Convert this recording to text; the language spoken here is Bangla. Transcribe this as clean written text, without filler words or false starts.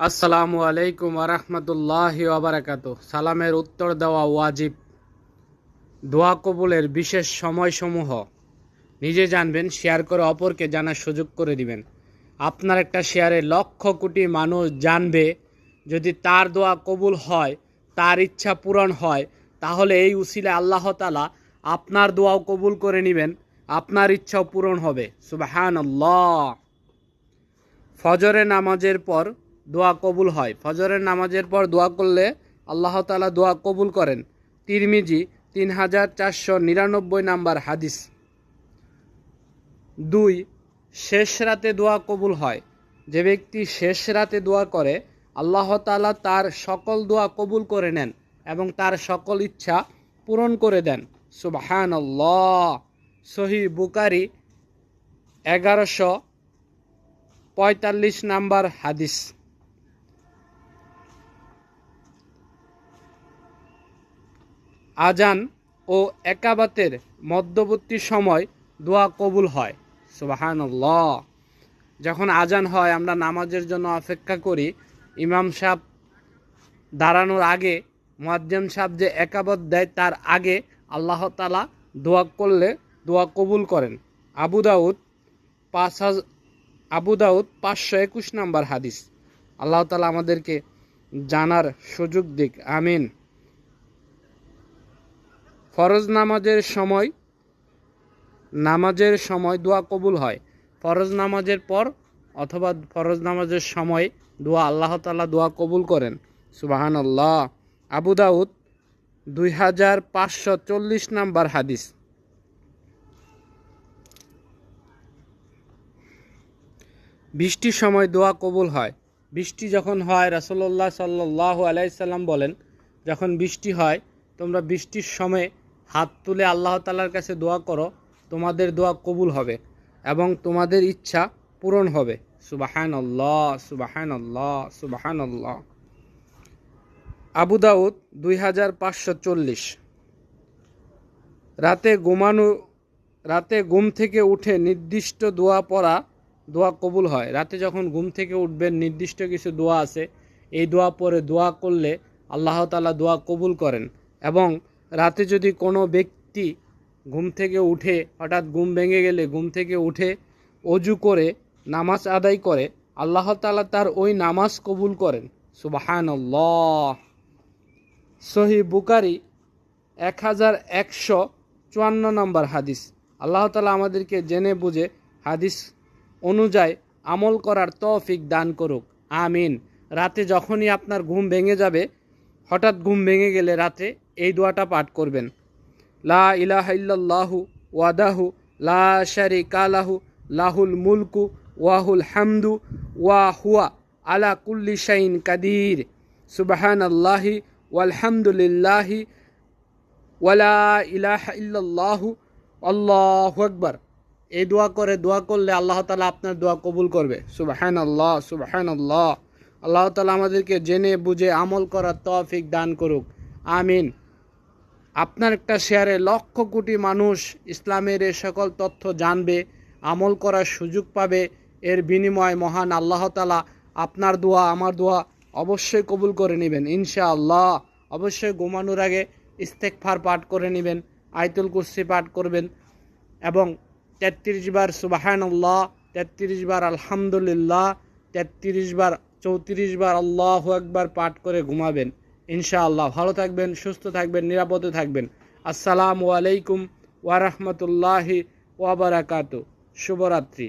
আসসালামু আলাইকুম ওরহমতুল্লাহি ওবারাকাতুহু। সালামের উত্তর দেওয়া ওয়াজিব। দোয়া কবুলের বিশেষ সময়সমূহ নিজে জানবেন, শেয়ার করে অপরকে জানার সুযোগ করে দিবেন। আপনার একটা শেয়ারে লক্ষ কোটি মানুষ জানবে। যদি তার দোয়া কবুল হয়, তার ইচ্ছা পূরণ হয়, তাহলে এই উসিলায় আল্লাহ তাআলা আপনার দোয়াও কবুল করে নেবেন, আপনার ইচ্ছাও পূরণ হবে। সুবহানাল্লাহ। ফজরের নামাজের পর দোয়া কবুল হয়। ফজরের নামাজের পর দোয়া করলে আল্লাহ তাআলা দোয়া কবুল করেন। তিরমিজি 3499 নাম্বার হাদিস। 2, শেষ রাতে দোয়া কবুল হয়। যে ব্যক্তি শেষ রাতে দোয়া করে, আল্লাহ তাআলা তার সকল দোয়া কবুল করে নেন এবং তার সকল ইচ্ছা পূরণ করে দেন। সুবহানাল্লাহ। সহিহ বুখারী 1145 নাম্বার হাদিস। আজান ও একাবাতের মধ্যবর্তী সময় দোয়া কবুল হয়। সুবহানাল্লাহ। যখন আজান হয়, আমরা নামাজের জন্য অপেক্ষা করি। ইমাম সাহেব দাঁড়ানোর আগে মুয়াজ্জিন সাহেব যে একাবত দেয়, তার আগে আল্লাহ তাআলা দোয়া করলে দোয়া কবুল করেন। আবু দাউদ 521 নাম্বার হাদিস। আল্লাহ তাআলা আমাদেরকে জানার সুযোগ দিক, আমিন। ফরজ নামাজের সময় দোয়া কবুল হয়। ফরজ নামাজের পর অথবা ফরজ নামাজের সময় দোয়া আল্লাহ তাআলা দোয়া কবুল করেন। সুবহানাল্লাহ। আবু দাউদ 2540 নাম্বার হাদিস। বৃষ্টির সময় দোয়া কবুল হয়। বৃষ্টি যখন হয়, রাসূলুল্লাহ সাল্লাল্লাহু আলাইহি সাল্লাম বলেন, যখন বৃষ্টি হয় তোমরা বৃষ্টির সময় হাত তুলে আল্লাহ তাআলার কাছে দোয়া করো, তোমাদের দোয়া কবুল হবে এবং তোমাদের ইচ্ছা পূরণ হবে। সুবহানাল্লাহ, সুবহানাল্লাহ, সুবহানাল্লাহ। আবু দাউদ 2540। রাতে ঘুম থেকে উঠে নির্দিষ্ট দোয়া পড়া দোয়া কবুল হয়। রাতে যখন ঘুম থেকে উঠবেন, নির্দিষ্ট কিছু দোয়া আছে, এই দোয়া পড়ে দোয়া করলে আল্লাহ তাআলা দোয়া কবুল করেন। এবং রাতে যদি কোনো ব্যক্তি ঘুম থেকে উঠে, হঠাৎ ঘুম ভেঙে গেলে ঘুম থেকে উঠে অজু করে নামাজ আদায় করে, আল্লাহ তাআলা তার ওই নামাজ কবুল করেন। সুবহানাল্লাহ। সহিহ বুখারী 1154 নম্বর হাদিস। আল্লাহ তাআলা আমাদেরকে জেনে বুঝে হাদিস অনুযায়ী আমল করার তৌফিক দান করুক, আমিন। রাতে যখনই আপনার ঘুম ভেঙে যাবে, হঠাৎ ঘুম ভেঙে গেলে রাতে এই দোয়াটা পাঠ করবেন। লা ইলাহা ইল্লাল্লাহু ওয়াহদাহু লা শারীকা লাহু লাহুল মুলকু ওয়াহুল হামদু ওয়া হুয়া আলা কুল্লি শাইইন কাদির। সুবহানাল্লাহি ওয়ালহামদুলিল্লাহি ওয়ালা ইলাহা ইল্লাল্লাহু আল্লাহু আকবার। এই দোয়া করলে আল্লাহ তাআলা আপনার দোয়া কবুল করবে। সুবহানাল্লাহ, সুবহানাল্লাহ। আল্লাহ তাআলা আমাদেরকে জেনে বুঝে আমল করার তৌফিক দান করুক, আমিন। আপনার একটা শেয়ারে লক্ষ কোটি মানুষ ইসলামের এই সকল তথ্য জানবে, আমল করার সুযোগ পাবে। এর বিনিময়ে মহান আল্লাহ তাআলা আপনার দোয়া, আমার দোয়া অবশ্যই কবুল করে নেবেন ইনশাআল্লাহ। অবশ্যই ঘুমানোর আগে ইস্তেগফার পাঠ করে নেবেন, আয়াতুল কুরসি পাঠ করবেন এবং 33 বার সুবহানাল্লাহ, 33 বার আলহামদুলিল্লাহ, 33 বার 34 বার আল্লাহু আকবার পাঠ করে ঘুমাবেন ইনশাআল্লাহ। ভালো থাকবেন, সুস্থ থাকবেন, নিরাপদে থাকবেন। আসসালামু আলাইকুম ওয়া রাহমাতুল্লাহি ওয়া বারাকাতুহু। শুভরাত্রি।